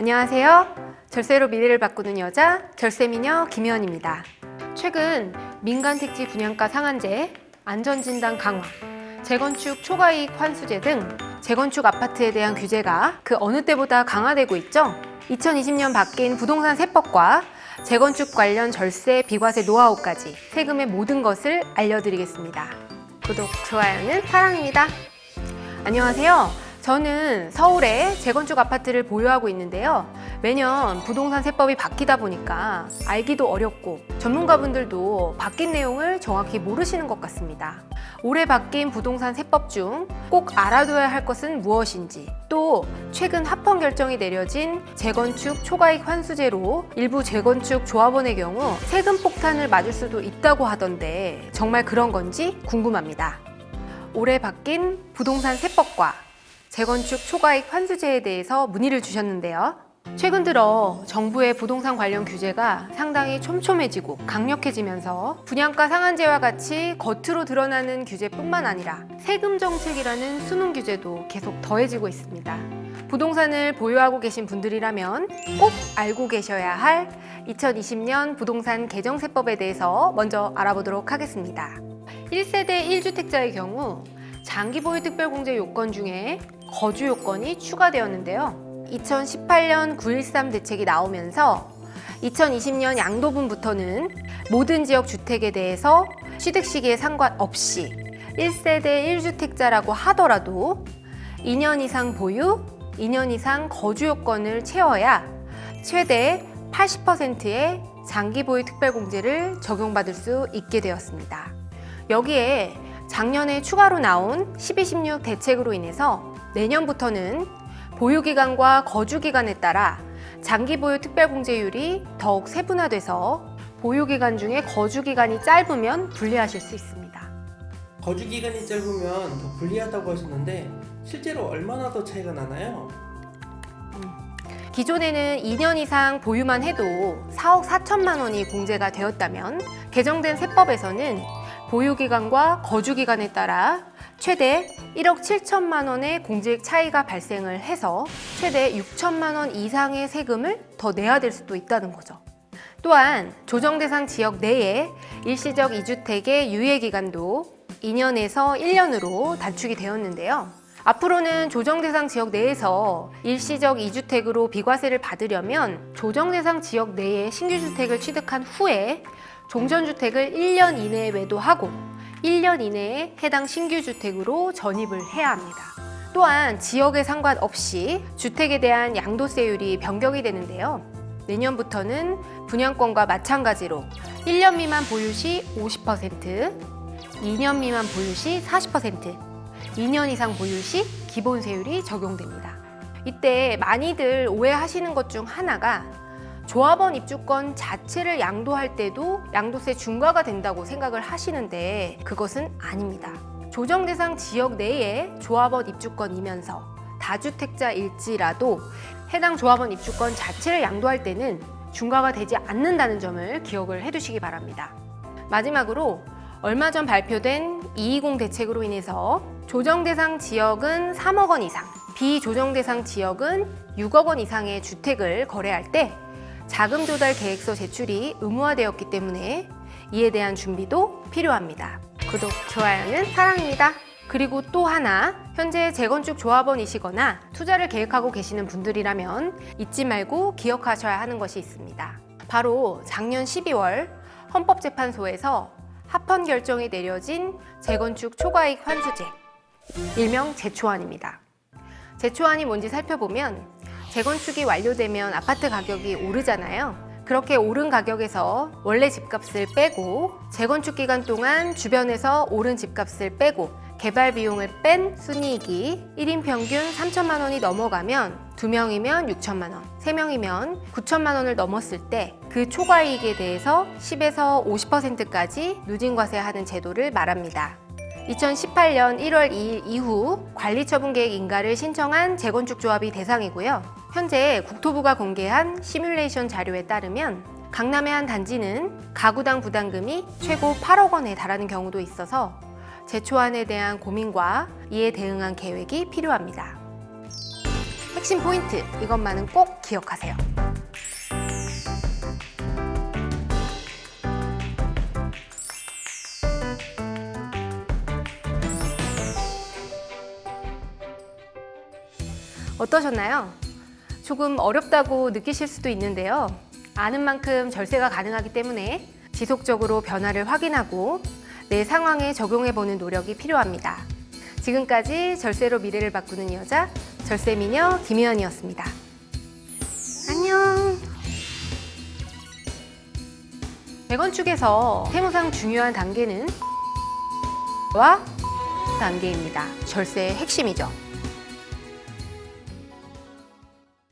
안녕하세요. 절세로 미래를 바꾸는 여자 절세미녀 김혜원입니다. 최근 민간택지 분양가 상한제, 안전진단 강화, 재건축 초과이익 환수제 등 재건축 아파트에 대한 규제가 그 어느 때보다 강화되고 있죠. 2020년 바뀐 부동산 세법과 재건축 관련 절세 비과세 노하우까지 세금의 모든 것을 알려드리겠습니다. 구독, 좋아요는 사랑입니다. 안녕하세요. 저는 서울에 재건축 아파트를 보유하고 있는데요. 매년 부동산 세법이 바뀌다 보니까 알기도 어렵고 전문가분들도 바뀐 내용을 정확히 모르시는 것 같습니다. 올해 바뀐 부동산 세법 중 꼭 알아둬야 할 것은 무엇인지, 또 최근 합헌 결정이 내려진 재건축 초과이익 환수제로 일부 재건축 조합원의 경우 세금 폭탄을 맞을 수도 있다고 하던데 정말 그런 건지 궁금합니다. 올해 바뀐 부동산 세법과 재건축 초과이익 환수제에 대해서 문의를 주셨는데요. 최근 들어 정부의 부동산 관련 규제가 상당히 촘촘해지고 강력해지면서 분양가 상한제와 같이 겉으로 드러나는 규제뿐만 아니라 세금 정책이라는 수능 규제도 계속 더해지고 있습니다. 부동산을 보유하고 계신 분들이라면 꼭 알고 계셔야 할 2020년 부동산 개정세법에 대해서 먼저 알아보도록 하겠습니다. 1세대 1주택자의 경우 장기 보유 특별공제 요건 중에 거주 요건이 추가되었는데요. 2018년 9.13 대책이 나오면서 2020년 양도분부터는 모든 지역 주택에 대해서 취득 시기에 상관없이 1세대 1주택자라고 하더라도 2년 이상 보유, 2년 이상 거주 요건을 채워야 최대 80%의 장기 보유 특별공제를 적용받을 수 있게 되었습니다. 여기에 작년에 추가로 나온 12.16 대책으로 인해서 내년부터는 보유기간과 거주기간에 따라 장기 보유 특별공제율이 더욱 세분화돼서 보유기간 중에 거주기간이 짧으면 불리하실 수 있습니다. 거주기간이 짧으면 더 불리하다고 하셨는데 실제로 얼마나 더 차이가 나나요? 기존에는 2년 이상 보유만 해도 4억 4천만 원이 공제가 되었다면 개정된 세법에서는 보유기간과 거주기간에 따라 최대 1억 7천만 원의 공제액 차이가 발생을 해서 최대 6천만 원 이상의 세금을 더 내야 될 수도 있다는 거죠. 또한 조정 대상 지역 내에 일시적 2주택의 유예기간도 2년에서 1년으로 단축이 되었는데요. 앞으로는 조정 대상 지역 내에서 일시적 2주택으로 비과세를 받으려면 조정 대상 지역 내에 신규 주택을 취득한 후에 종전주택을 1년 이내에 매도하고 1년 이내에 해당 신규 주택으로 전입을 해야 합니다. 또한 지역에 상관없이 주택에 대한 양도세율이 변경이 되는데요. 내년부터는 분양권과 마찬가지로 1년 미만 보유 시 50%, 2년 미만 보유 시 40%, 2년 이상 보유 시 기본세율이 적용됩니다. 이때 많이들 오해하시는 것 중 하나가 조합원 입주권 자체를 양도할 때도 양도세 중과가 된다고 생각을 하시는데 그것은 아닙니다. 조정 대상 지역 내에 조합원 입주권이면서 다주택자일지라도 해당 조합원 입주권 자체를 양도할 때는 중과가 되지 않는다는 점을 기억을 해두시기 바랍니다. 마지막으로 얼마 전 발표된 220 대책으로 인해서 조정 대상 지역은 3억 원 이상, 비조정 대상 지역은 6억 원 이상의 주택을 거래할 때 자금 조달 계획서 제출이 의무화되었기 때문에 이에 대한 준비도 필요합니다. 구독, 좋아요는 사랑입니다. 그리고 또 하나, 현재 재건축 조합원이시거나 투자를 계획하고 계시는 분들이라면 잊지 말고 기억하셔야 하는 것이 있습니다. 바로 작년 12월 헌법재판소에서 합헌 결정이 내려진 재건축 초과이익 환수제, 일명 재초안입니다. 재초안이 뭔지 살펴보면 재건축이 완료되면 아파트 가격이 오르잖아요. 그렇게 오른 가격에서 원래 집값을 빼고 재건축 기간 동안 주변에서 오른 집값을 빼고 개발 비용을 뺀 순이익이 1인 평균 3천만 원이 넘어가면 2명이면 6천만 원, 3명이면 9천만 원을 넘었을 때 그 초과이익에 대해서 10에서 50%까지 누진과세하는 제도를 말합니다. 2018년 1월 2일 이후 관리처분계획 인가를 신청한 재건축 조합이 대상이고요. 현재 국토부가 공개한 시뮬레이션 자료에 따르면 강남의 한 단지는 가구당 부담금이 최고 8억 원에 달하는 경우도 있어서 재초안에 대한 고민과 이에 대응한 계획이 필요합니다. 핵심 포인트, 이것만은 꼭 기억하세요. 어떠셨나요? 조금 어렵다고 느끼실 수도 있는데요. 아는 만큼 절세가 가능하기 때문에 지속적으로 변화를 확인하고 내 상황에 적용해보는 노력이 필요합니다. 지금까지 절세로 미래를 바꾸는 여자, 절세미녀 김희연이었습니다. 안녕! 재건축에서 세무상 중요한 단계는 와 단계입니다. 절세의 핵심이죠.